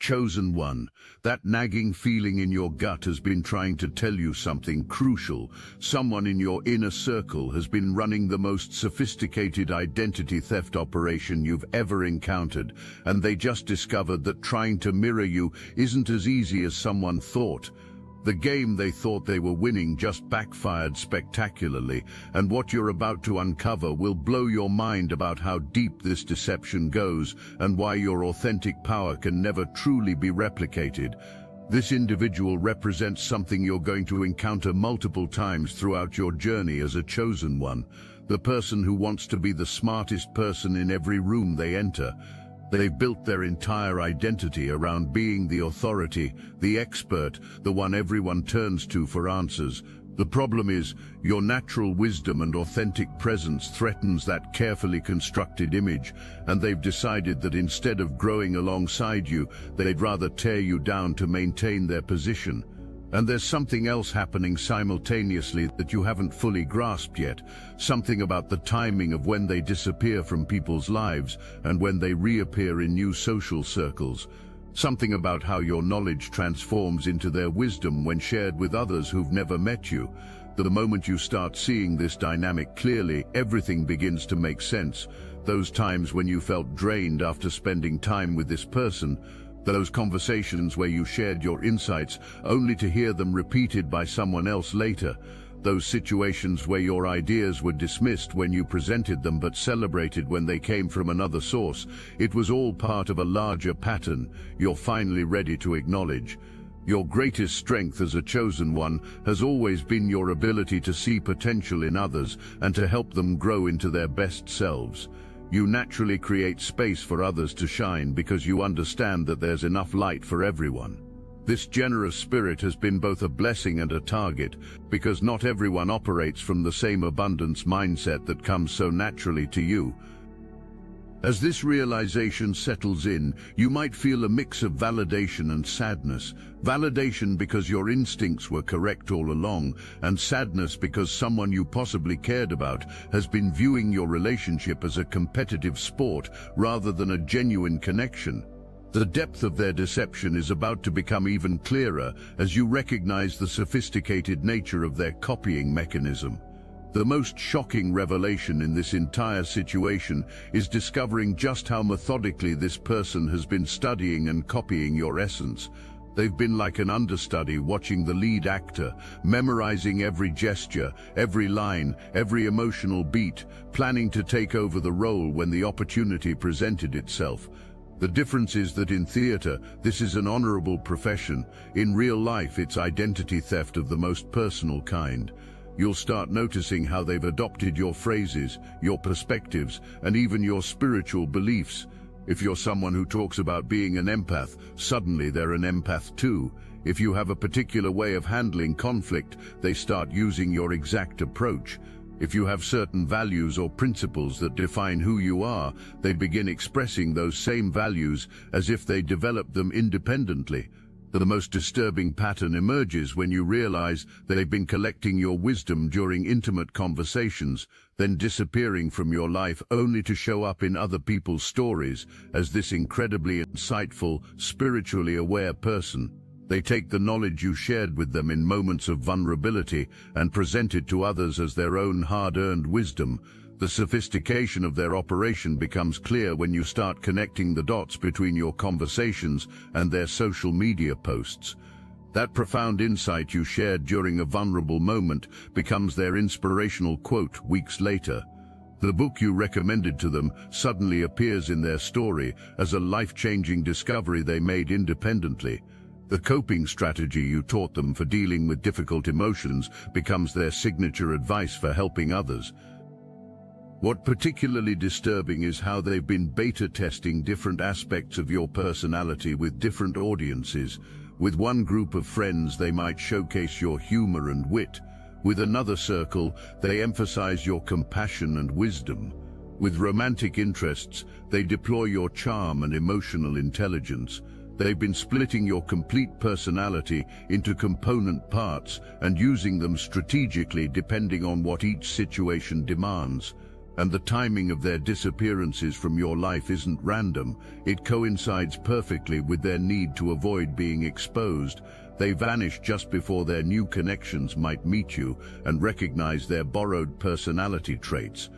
Chosen one, that nagging feeling in your gut has been trying to tell you something crucial. Someone in your inner circle has been running the most sophisticated identity theft operation you've ever encountered, and they just discovered that trying to mirror you isn't as easy as someone thought. The game they thought they were winning just backfired spectacularly, and what you're about to uncover will blow your mind about how deep this deception goes and why your authentic power can never truly be replicated. This individual represents something you're going to encounter multiple times throughout your journey as a chosen one, the person who wants to be the smartest person in every room they enter. They've built their entire identity around being the authority, the expert, the one everyone turns to for answers. The problem is, your natural wisdom and authentic presence threatens that carefully constructed image, and they've decided that instead of growing alongside you, they'd rather tear you down to maintain their position. And there's something else happening simultaneously that you haven't fully grasped yet, something about the timing of when they disappear from people's lives and when they reappear in new social circles. Something about how your knowledge transforms into their wisdom when shared with others who've never met you. The moment you start seeing this dynamic clearly, everything begins to make sense. Those times when you felt drained after spending time with this person, those conversations where you shared your insights only to hear them repeated by someone else later. Those situations where your ideas were dismissed when you presented them but celebrated when they came from another source. It was all part of a larger pattern you're finally ready to acknowledge. Your greatest strength as a chosen one has always been your ability to see potential in others and to help them grow into their best selves. You naturally create space for others to shine because you understand that there's enough light for everyone. This generous spirit has been both a blessing and a target, because not everyone operates from the same abundance mindset that comes so naturally to you. As this realization settles in, you might feel a mix of validation and sadness. Validation because your instincts were correct all along, and sadness because someone you possibly cared about has been viewing your relationship as a competitive sport rather than a genuine connection. The depth of their deception is about to become even clearer as you recognize the sophisticated nature of their copying mechanism. The most shocking revelation in this entire situation is discovering just how methodically this person has been studying and copying your essence. They've been like an understudy watching the lead actor, memorizing every gesture, every line, every emotional beat, planning to take over the role when the opportunity presented itself. The difference is that in theater, this is an honorable profession. In real life, it's identity theft of the most personal kind. You'll start noticing how they've adopted your phrases, your perspectives, and even your spiritual beliefs. If you're someone who talks about being an empath, suddenly they're an empath too. If you have a particular way of handling conflict, they start using your exact approach. If you have certain values or principles that define who you are, they begin expressing those same values as if they developed them independently. The most disturbing pattern emerges when you realize that they've been collecting your wisdom during intimate conversations, then disappearing from your life only to show up in other people's stories as this incredibly insightful, spiritually aware person. They take the knowledge you shared with them in moments of vulnerability and present it to others as their own hard-earned wisdom. The sophistication of their operation becomes clear when you start connecting the dots between your conversations and their social media posts. That profound insight you shared during a vulnerable moment becomes their inspirational quote weeks later. The book you recommended to them suddenly appears in their story as a life-changing discovery they made independently. The coping strategy you taught them for dealing with difficult emotions becomes their signature advice for helping others. What particularly disturbing is how they've been beta testing different aspects of your personality with different audiences. With one group of friends, they might showcase your humor and wit. With another circle, they emphasize your compassion and wisdom. With romantic interests, they deploy your charm and emotional intelligence. They've been splitting your complete personality into component parts and using them strategically depending on what each situation demands. and the timing of their disappearances from your life isn't random. It coincides perfectly with their need to avoid being exposed. They vanish just before their new connections might meet you and recognize their borrowed personality traits.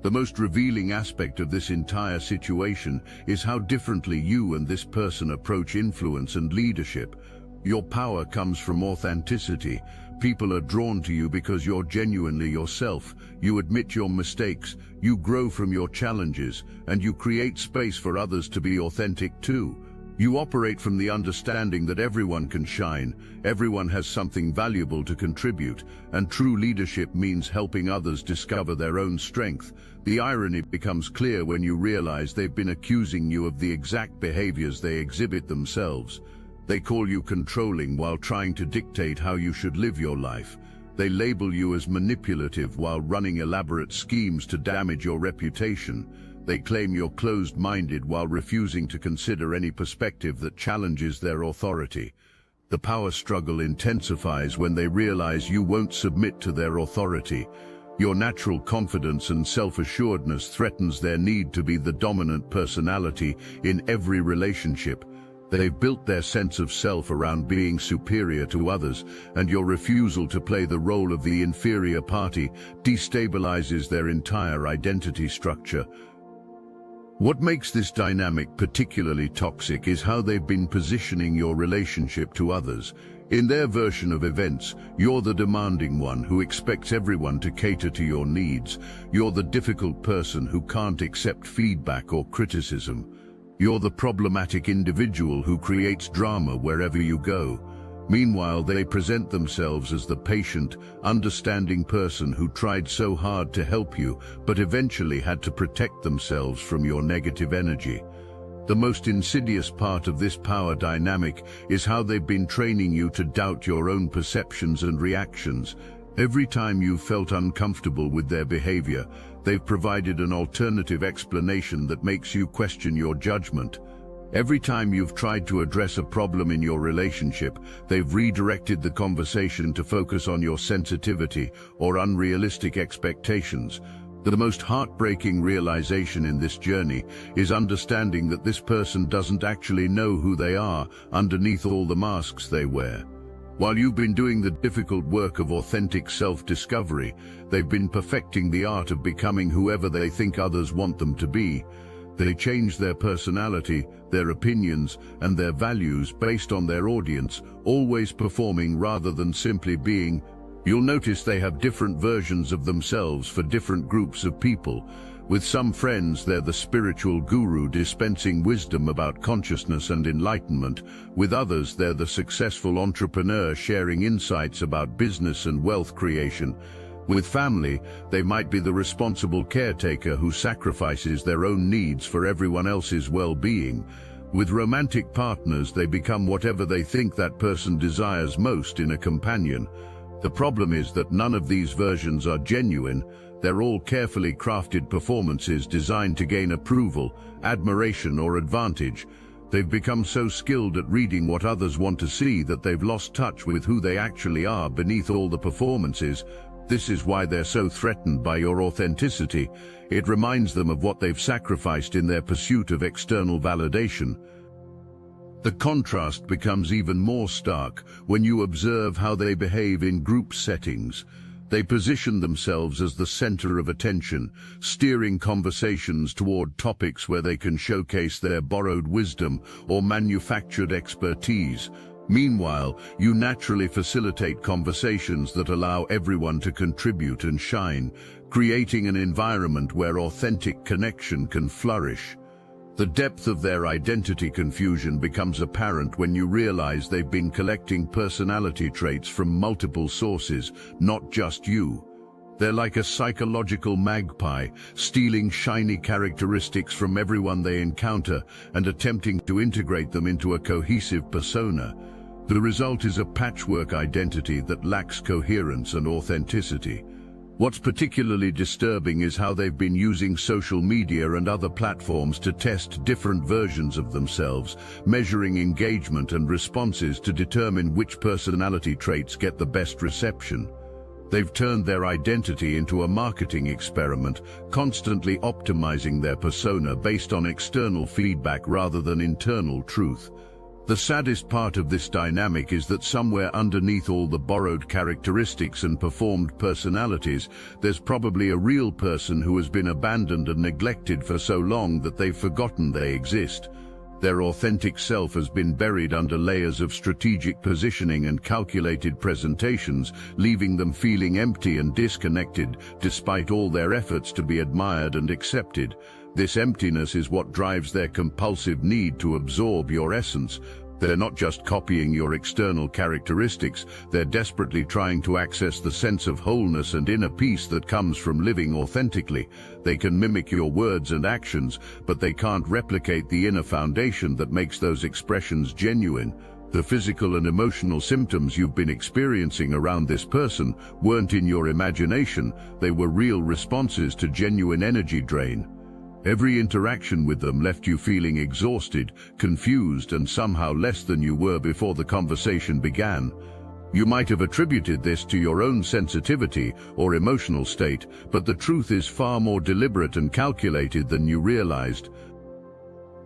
The most revealing aspect of this entire situation is how differently you and this person approach influence and leadership. Your power comes from authenticity. People are drawn to you because you're genuinely yourself. You admit your mistakes, you grow from your challenges, and you create space for others to be authentic too. You operate from the understanding that everyone can shine, everyone has something valuable to contribute, and true leadership means helping others discover their own strength. The irony becomes clear when you realize they've been accusing you of the exact behaviors they exhibit themselves. They call you controlling while trying to dictate how you should live your life. They label you as manipulative while running elaborate schemes to damage your reputation. They claim you're closed-minded while refusing to consider any perspective that challenges their authority. The power struggle intensifies when they realize you won't submit to their authority. Your natural confidence and self-assuredness threatens their need to be the dominant personality in every relationship. They've built their sense of self around being superior to others, and your refusal to play the role of the inferior party destabilizes their entire identity structure. What makes this dynamic particularly toxic is how they've been positioning your relationship to others. In their version of events, you're the demanding one who expects everyone to cater to your needs. You're the difficult person who can't accept feedback or criticism. You're the problematic individual who creates drama wherever you go. Meanwhile, they present themselves as the patient, understanding person who tried so hard to help you, but eventually had to protect themselves from your negative energy. The most insidious part of this power dynamic is how they've been training you to doubt your own perceptions and reactions. Every time you've felt uncomfortable with their behavior, they've provided an alternative explanation that makes you question your judgment. Every time you've tried to address a problem in your relationship, they've redirected the conversation to focus on your sensitivity or unrealistic expectations. The most heartbreaking realization in this journey is understanding that this person doesn't actually know who they are underneath all the masks they wear. While you've been doing the difficult work of authentic self-discovery, they've been perfecting the art of becoming whoever they think others want them to be. They change their personality, their opinions, and their values based on their audience, always performing rather than simply being. You'll notice they have different versions of themselves for different groups of people. With some friends, they're the spiritual guru dispensing wisdom about consciousness and enlightenment. With others, they're the successful entrepreneur sharing insights about business and wealth creation. With family, they might be the responsible caretaker who sacrifices their own needs for everyone else's well-being. With romantic partners, they become whatever they think that person desires most in a companion. The problem is that none of these versions are genuine. They're all carefully crafted performances designed to gain approval, admiration, or advantage. They've become so skilled at reading what others want to see that they've lost touch with who they actually are beneath all the performances. This is why they're so threatened by your authenticity. It reminds them of what they've sacrificed in their pursuit of external validation. The contrast becomes even more stark when you observe how they behave in group settings. They position themselves as the center of attention, steering conversations toward topics where they can showcase their borrowed wisdom or manufactured expertise. Meanwhile, you naturally facilitate conversations that allow everyone to contribute and shine, creating an environment where authentic connection can flourish. The depth of their identity confusion becomes apparent when you realize they've been collecting personality traits from multiple sources, not just you. They're like a psychological magpie, stealing shiny characteristics from everyone they encounter and attempting to integrate them into a cohesive persona. The result is a patchwork identity that lacks coherence and authenticity. What's particularly disturbing is how they've been using social media and other platforms to test different versions of themselves, measuring engagement and responses to determine which personality traits get the best reception. They've turned their identity into a marketing experiment, constantly optimizing their persona based on external feedback rather than internal truth. The saddest part of this dynamic is that somewhere underneath all the borrowed characteristics and performed personalities, there's probably a real person who has been abandoned and neglected for so long that they've forgotten they exist. Their authentic self has been buried under layers of strategic positioning and calculated presentations, leaving them feeling empty and disconnected despite all their efforts to be admired and accepted. This emptiness is what drives their compulsive need to absorb your essence. They're not just copying your external characteristics, they're desperately trying to access the sense of wholeness and inner peace that comes from living authentically. They can mimic your words and actions, but they can't replicate the inner foundation that makes those expressions genuine. The physical and emotional symptoms you've been experiencing around this person weren't in your imagination, they were real responses to genuine energy drain. Every interaction with them left you feeling exhausted, confused, and somehow less than you were before the conversation began. You might have attributed this to your own sensitivity or emotional state, but the truth is far more deliberate and calculated than you realized.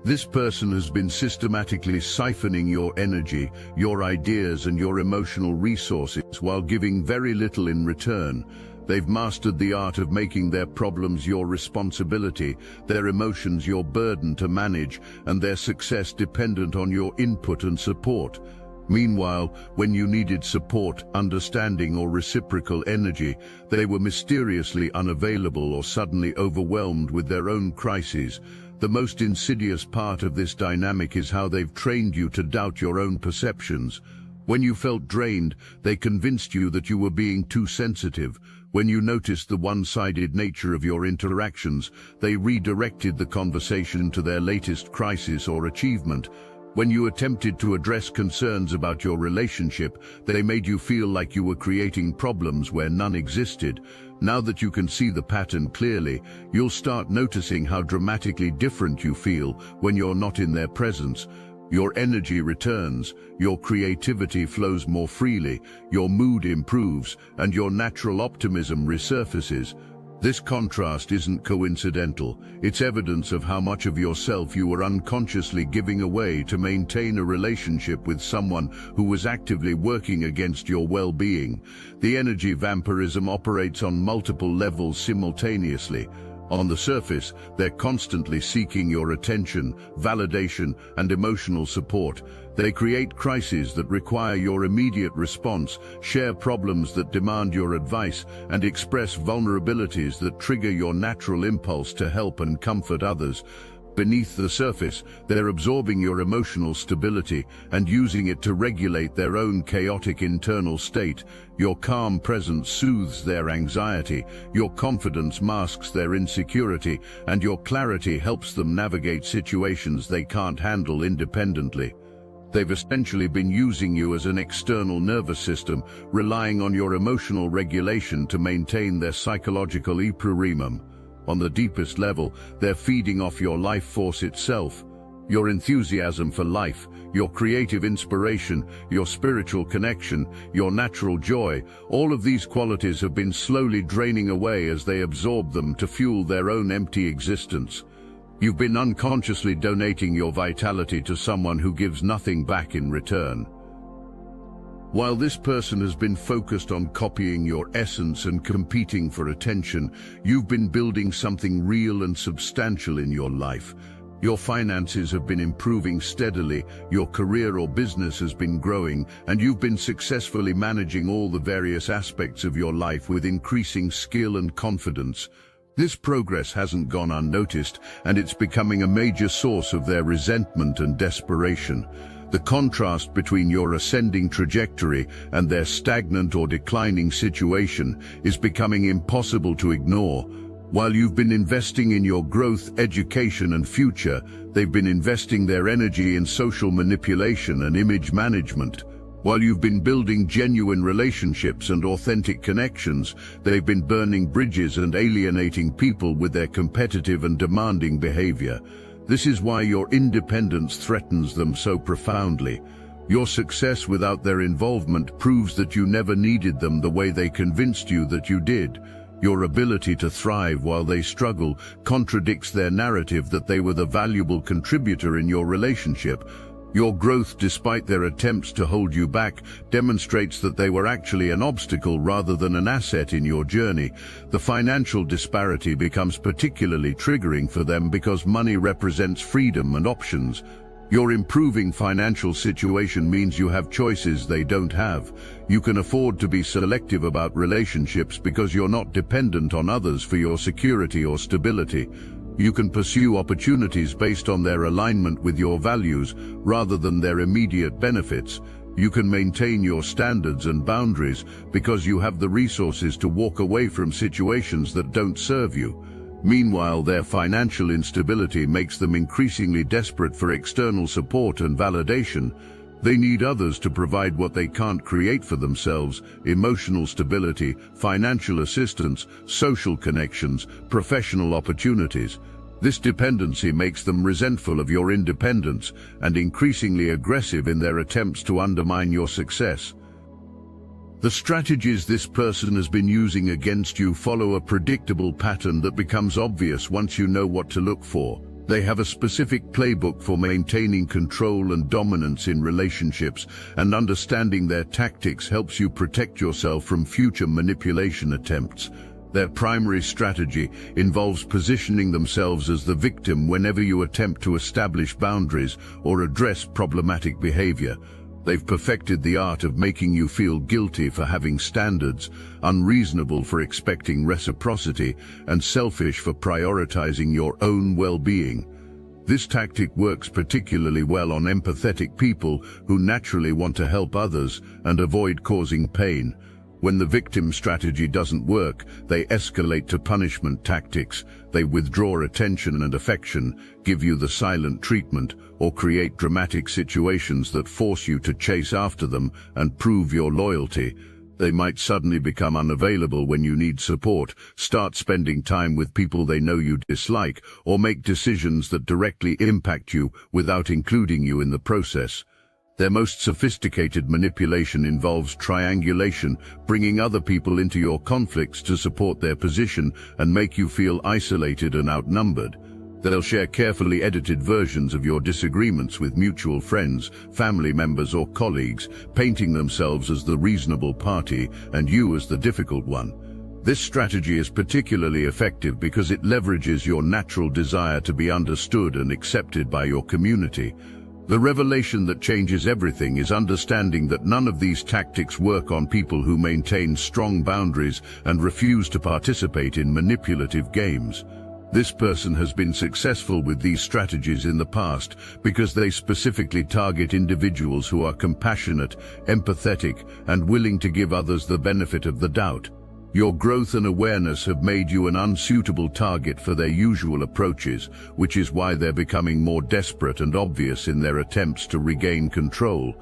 This person has been systematically siphoning your energy, your ideas, and your emotional resources while giving very little in return. They've mastered the art of making their problems your responsibility, their emotions your burden to manage, and their success dependent on your input and support. Meanwhile, when you needed support, understanding, or reciprocal energy, they were mysteriously unavailable or suddenly overwhelmed with their own crises. The most insidious part of this dynamic is how they've trained you to doubt your own perceptions. When you felt drained, they convinced you that you were being too sensitive. When you noticed the one-sided nature of your interactions, they redirected the conversation to their latest crisis or achievement. When you attempted to address concerns about your relationship, they made you feel like you were creating problems where none existed. Now that you can see the pattern clearly, you'll start noticing how dramatically different you feel when you're not in their presence. Your energy returns, your creativity flows more freely, your mood improves, and your natural optimism resurfaces. This contrast isn't coincidental. It's evidence of how much of yourself you were unconsciously giving away to maintain a relationship with someone who was actively working against your well-being. The energy vampirism operates on multiple levels simultaneously. On the surface, they're constantly seeking your attention, validation, and emotional support. They create crises that require your immediate response, share problems that demand your advice, and express vulnerabilities that trigger your natural impulse to help and comfort others. Beneath the surface, they're absorbing your emotional stability and using it to regulate their own chaotic internal state. Your calm presence soothes their anxiety, your confidence masks their insecurity, and your clarity helps them navigate situations they can't handle independently. They've essentially been using you as an external nervous system, relying on your emotional regulation to maintain their psychological equilibrium. On the deepest level, they're feeding off your life force itself. Your enthusiasm for life, your creative inspiration, your spiritual connection, your natural joy, all of these qualities have been slowly draining away as they absorb them to fuel their own empty existence. You've been unconsciously donating your vitality to someone who gives nothing back in return. While this person has been focused on copying your essence and competing for attention, you've been building something real and substantial in your life. Your finances have been improving steadily, your career or business has been growing, and you've been successfully managing all the various aspects of your life with increasing skill and confidence. This progress hasn't gone unnoticed, and it's becoming a major source of their resentment and desperation. The contrast between your ascending trajectory and their stagnant or declining situation is becoming impossible to ignore. While you've been investing in your growth, education, and future, they've been investing their energy in social manipulation and image management. While you've been building genuine relationships and authentic connections, they've been burning bridges and alienating people with their competitive and demanding behavior. This is why your independence threatens them so profoundly. Your success without their involvement proves that you never needed them the way they convinced you that you did. Your ability to thrive while they struggle contradicts their narrative that they were the valuable contributor in your relationship. Your growth, despite their attempts to hold you back, demonstrates that they were actually an obstacle rather than an asset in your journey. The financial disparity becomes particularly triggering for them because money represents freedom and options. Your improving financial situation means you have choices they don't have. You can afford to be selective about relationships because you're not dependent on others for your security or stability. You can pursue opportunities based on their alignment with your values rather than their immediate benefits. You can maintain your standards and boundaries because you have the resources to walk away from situations that don't serve you. Meanwhile, their financial instability makes them increasingly desperate for external support and validation. They need others to provide what they can't create for themselves: emotional stability, financial assistance, social connections, professional opportunities. This dependency makes them resentful of your independence and increasingly aggressive in their attempts to undermine your success. The strategies this person has been using against you follow a predictable pattern that becomes obvious once you know what to look for. They have a specific playbook for maintaining control and dominance in relationships, and understanding their tactics helps you protect yourself from future manipulation attempts. Their primary strategy involves positioning themselves as the victim whenever you attempt to establish boundaries or address problematic behavior. They've perfected the art of making you feel guilty for having standards, unreasonable for expecting reciprocity, and selfish for prioritizing your own well-being. This tactic works particularly well on empathetic people who naturally want to help others and avoid causing pain. When the victim strategy doesn't work, they escalate to punishment tactics. They withdraw attention and affection, give you the silent treatment, or create dramatic situations that force you to chase after them and prove your loyalty. They might suddenly become unavailable when you need support, start spending time with people they know you dislike, or make decisions that directly impact you without including you in the process. Their most sophisticated manipulation involves triangulation, bringing other people into your conflicts to support their position and make you feel isolated and outnumbered. They'll share carefully edited versions of your disagreements with mutual friends, family members, or colleagues, painting themselves as the reasonable party and you as the difficult one. This strategy is particularly effective because it leverages your natural desire to be understood and accepted by your community. The revelation that changes everything is understanding that none of these tactics work on people who maintain strong boundaries and refuse to participate in manipulative games. This person has been successful with these strategies in the past because they specifically target individuals who are compassionate, empathetic, and willing to give others the benefit of the doubt. Your growth and awareness have made you an unsuitable target for their usual approaches, which is why they're becoming more desperate and obvious in their attempts to regain control.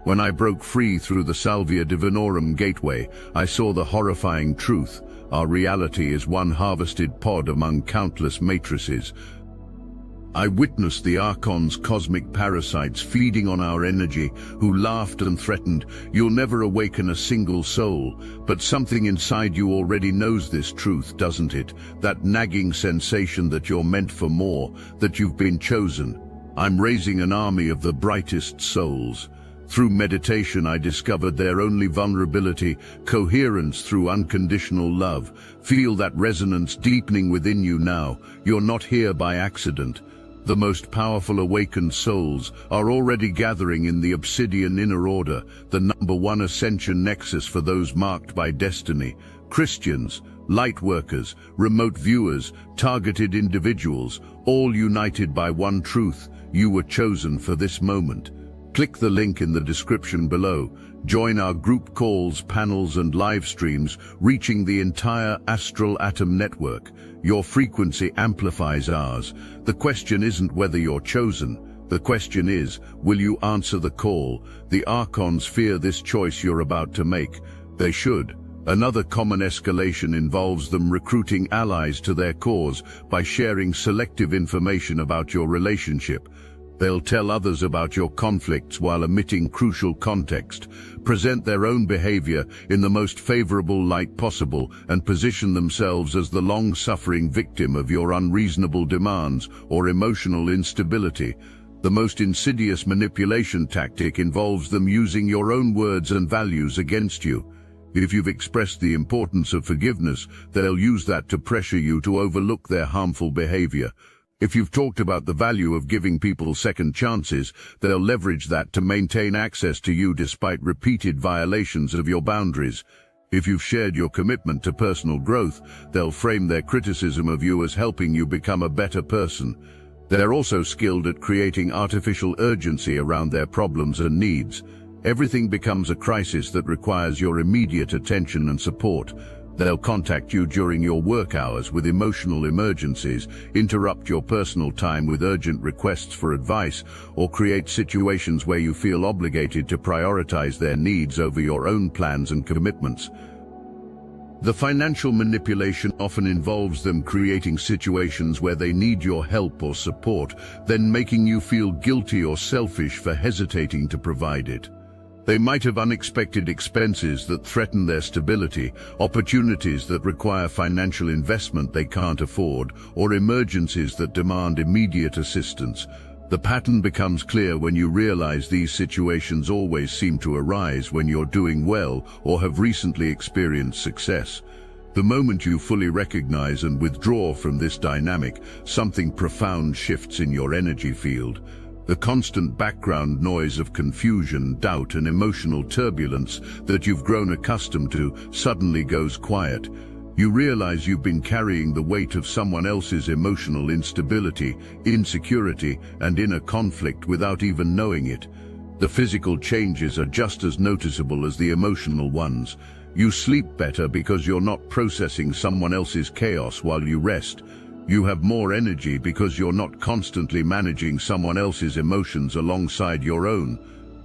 When I broke free through the Salvia Divinorum gateway, I saw the horrifying truth. Our reality is one harvested pod among countless matrices. I witnessed the Archon's cosmic parasites feeding on our energy, who laughed and threatened, "You'll never awaken a single soul." But something inside you already knows this truth, doesn't it? That nagging sensation that you're meant for more, that you've been chosen. I'm raising an army of the brightest souls. Through meditation, I discovered their only vulnerability: coherence through unconditional love. Feel that resonance deepening within you now. You're not here by accident. The most powerful awakened souls are already gathering in the Obsidian Inner Order, the #1 ascension nexus for those marked by destiny. Christians, light workers, remote viewers, targeted individuals, all united by one truth: you were chosen for this moment. Click the link in the description below. Join our group calls, panels, and live streams, reaching the entire Astral Atom network. Your frequency amplifies ours. The question isn't whether you're chosen. The question is, will you answer the call? The Archons fear this choice you're about to make. They should. Another common escalation involves them recruiting allies to their cause by sharing selective information about your relationship. They'll tell others about your conflicts while omitting crucial context, present their own behavior in the most favorable light possible, and position themselves as the long-suffering victim of your unreasonable demands or emotional instability. The most insidious manipulation tactic involves them using your own words and values against you. If you've expressed the importance of forgiveness, they'll use that to pressure you to overlook their harmful behavior. If you've talked about the value of giving people second chances, they'll leverage that to maintain access to you despite repeated violations of your boundaries. If you've shared your commitment to personal growth, they'll frame their criticism of you as helping you become a better person. They're also skilled at creating artificial urgency around their problems and needs. Everything becomes a crisis that requires your immediate attention and support. They'll contact you during your work hours with emotional emergencies, interrupt your personal time with urgent requests for advice, or create situations where you feel obligated to prioritize their needs over your own plans and commitments. The financial manipulation often involves them creating situations where they need your help or support, then making you feel guilty or selfish for hesitating to provide it. They might have unexpected expenses that threaten their stability, opportunities that require financial investment they can't afford, or emergencies that demand immediate assistance. The pattern becomes clear when you realize these situations always seem to arise when you're doing well or have recently experienced success. The moment you fully recognize and withdraw from this dynamic, something profound shifts in your energy field. The constant background noise of confusion, doubt, and emotional turbulence that you've grown accustomed to suddenly goes quiet. You realize you've been carrying the weight of someone else's emotional instability, insecurity, and inner conflict without even knowing it. The physical changes are just as noticeable as the emotional ones. You sleep better because you're not processing someone else's chaos while you rest. You have more energy because you're not constantly managing someone else's emotions alongside your own.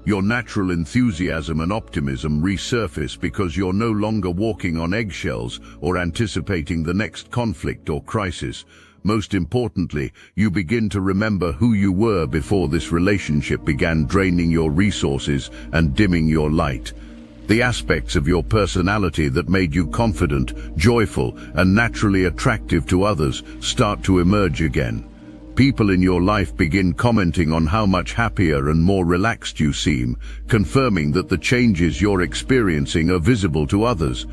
Your natural enthusiasm and optimism resurface because you're no longer walking on eggshells or anticipating the next conflict or crisis. Most importantly, you begin to remember who you were before this relationship began draining your resources and dimming your light. The aspects of your personality that made you confident, joyful, and naturally attractive to others start to emerge again. People in your life begin commenting on how much happier and more relaxed you seem, confirming that the changes you're experiencing are visible to others.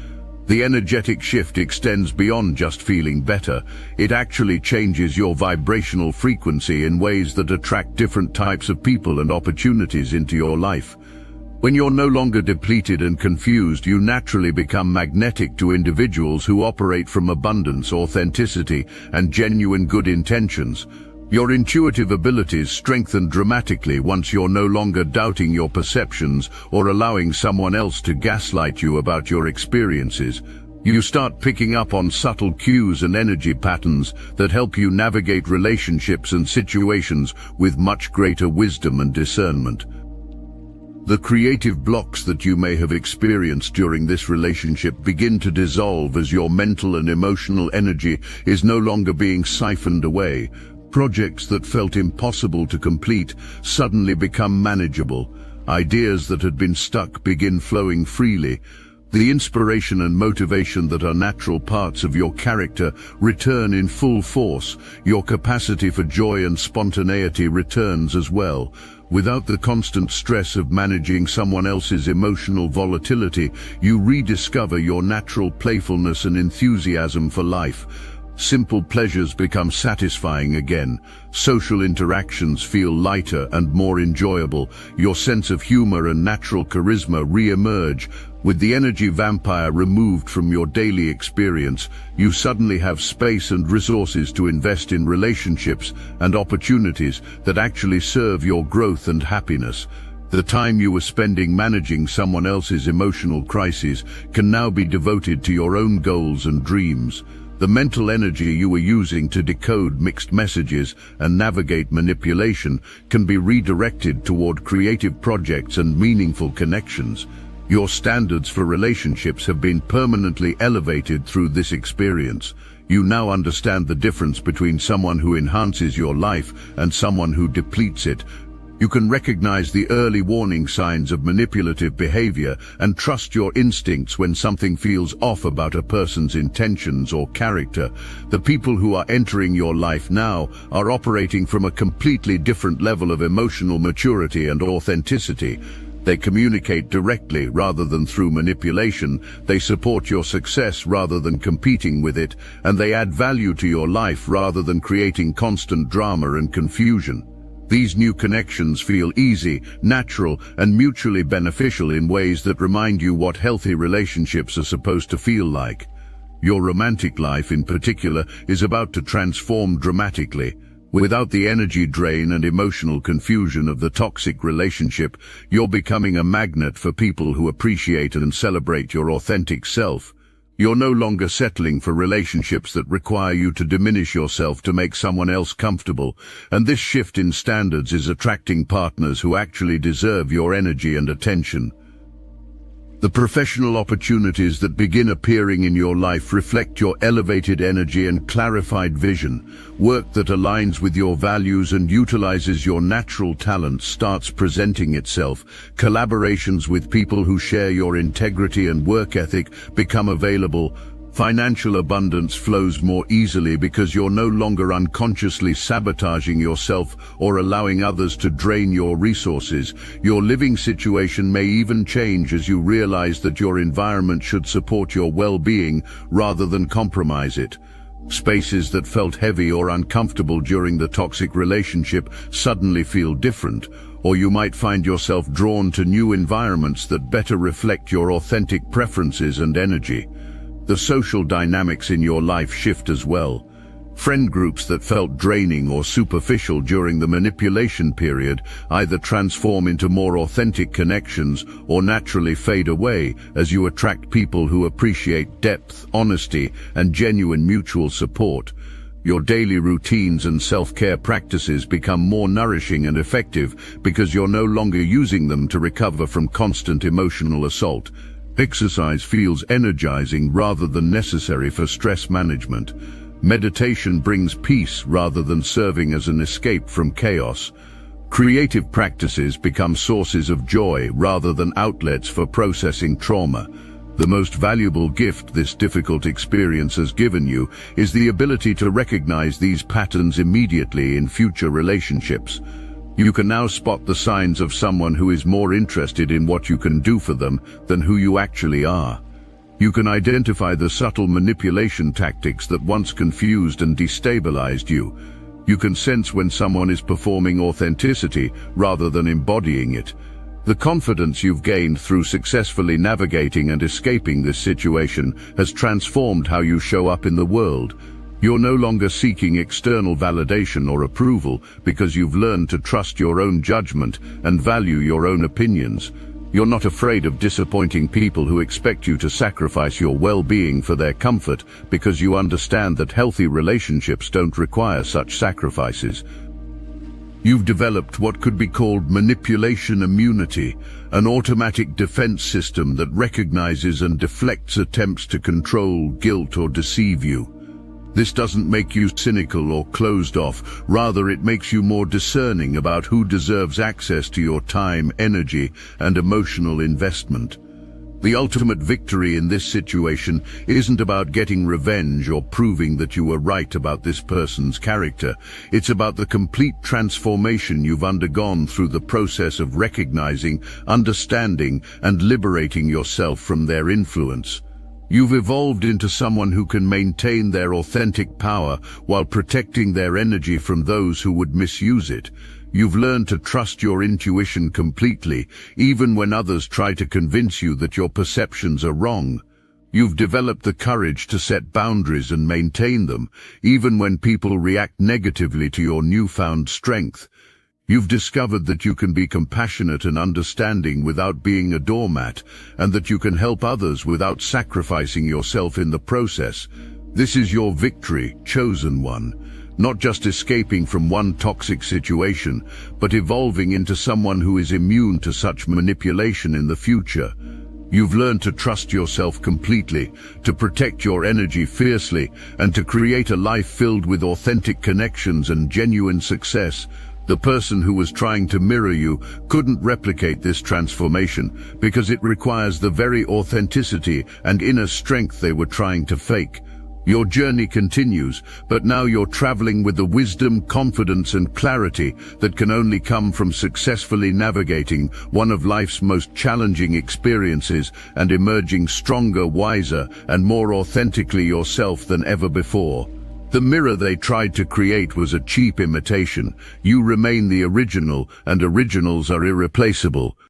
The energetic shift extends beyond just feeling better. It actually changes your vibrational frequency in ways that attract different types of people and opportunities into your life. When you're no longer depleted and confused, you naturally become magnetic to individuals who operate from abundance, authenticity, and genuine good intentions. Your intuitive abilities strengthen dramatically once you're no longer doubting your perceptions or allowing someone else to gaslight you about your experiences. You start picking up on subtle cues and energy patterns that help you navigate relationships and situations with much greater wisdom and discernment. The creative blocks that you may have experienced during this relationship begin to dissolve as your mental and emotional energy is no longer being siphoned away. Projects that felt impossible to complete suddenly become manageable. Ideas that had been stuck begin flowing freely. The inspiration and motivation that are natural parts of your character return in full force. Your capacity for joy and spontaneity returns as well. Without the constant stress of managing someone else's emotional volatility, you rediscover your natural playfulness and enthusiasm for life. Simple pleasures become satisfying again. Social interactions feel lighter and more enjoyable. Your sense of humor and natural charisma re-emerge. With the energy vampire removed from your daily experience, you suddenly have space and resources to invest in relationships and opportunities that actually serve your growth and happiness. The time you were spending managing someone else's emotional crises can now be devoted to your own goals and dreams. The mental energy you were using to decode mixed messages and navigate manipulation can be redirected toward creative projects and meaningful connections. Your standards for relationships have been permanently elevated through this experience. You now understand the difference between someone who enhances your life and someone who depletes it. You can recognize the early warning signs of manipulative behavior and trust your instincts when something feels off about a person's intentions or character. The people who are entering your life now are operating from a completely different level of emotional maturity and authenticity. They communicate directly rather than through manipulation, they support your success rather than competing with it, and they add value to your life rather than creating constant drama and confusion. These new connections feel easy, natural, and mutually beneficial in ways that remind you what healthy relationships are supposed to feel like. Your romantic life, in particular, is about to transform dramatically. Without the energy drain and emotional confusion of the toxic relationship, you're becoming a magnet for people who appreciate and celebrate your authentic self. You're no longer settling for relationships that require you to diminish yourself to make someone else comfortable, and this shift in standards is attracting partners who actually deserve your energy and attention. The professional opportunities that begin appearing in your life reflect your elevated energy and clarified vision. Work that aligns with your values and utilizes your natural talents starts presenting itself. Collaborations with people who share your integrity and work ethic become available. Financial abundance flows more easily because you're no longer unconsciously sabotaging yourself or allowing others to drain your resources. Your living situation may even change as you realize that your environment should support your well-being rather than compromise it. Spaces that felt heavy or uncomfortable during the toxic relationship suddenly feel different, or you might find yourself drawn to new environments that better reflect your authentic preferences and energy. The social dynamics in your life shift as well. Friend groups that felt draining or superficial during the manipulation period either transform into more authentic connections or naturally fade away as you attract people who appreciate depth, honesty, and genuine mutual support. Your daily routines and self-care practices become more nourishing and effective because you're no longer using them to recover from constant emotional assault. Exercise feels energizing rather than necessary for stress management. Meditation brings peace rather than serving as an escape from chaos. Creative practices become sources of joy rather than outlets for processing trauma. The most valuable gift this difficult experience has given you is the ability to recognize these patterns immediately in future relationships. You can now spot the signs of someone who is more interested in what you can do for them than who you actually are. You can identify the subtle manipulation tactics that once confused and destabilized you. You can sense when someone is performing authenticity rather than embodying it. The confidence you've gained through successfully navigating and escaping this situation has transformed how you show up in the world. You're no longer seeking external validation or approval because you've learned to trust your own judgment and value your own opinions. You're not afraid of disappointing people who expect you to sacrifice your well-being for their comfort because you understand that healthy relationships don't require such sacrifices. You've developed what could be called manipulation immunity, an automatic defense system that recognizes and deflects attempts to control, guilt, or deceive you. This doesn't make you cynical or closed off, rather it makes you more discerning about who deserves access to your time, energy, and emotional investment. The ultimate victory in this situation isn't about getting revenge or proving that you were right about this person's character. It's about the complete transformation you've undergone through the process of recognizing, understanding, and liberating yourself from their influence. You've evolved into someone who can maintain their authentic power while protecting their energy from those who would misuse it. You've learned to trust your intuition completely, even when others try to convince you that your perceptions are wrong. You've developed the courage to set boundaries and maintain them, even when people react negatively to your newfound strength. You've discovered that you can be compassionate and understanding without being a doormat, and that you can help others without sacrificing yourself in the process. This is your victory, chosen one. Not just escaping from one toxic situation, but evolving into someone who is immune to such manipulation in the future. You've learned to trust yourself completely, to protect your energy fiercely, and to create a life filled with authentic connections and genuine success. The person who was trying to mirror you couldn't replicate this transformation because it requires the very authenticity and inner strength they were trying to fake. Your journey continues, but now you're traveling with the wisdom, confidence, and clarity that can only come from successfully navigating one of life's most challenging experiences and emerging stronger, wiser, and more authentically yourself than ever before. The mirror they tried to create was a cheap imitation. You remain the original, and originals are irreplaceable.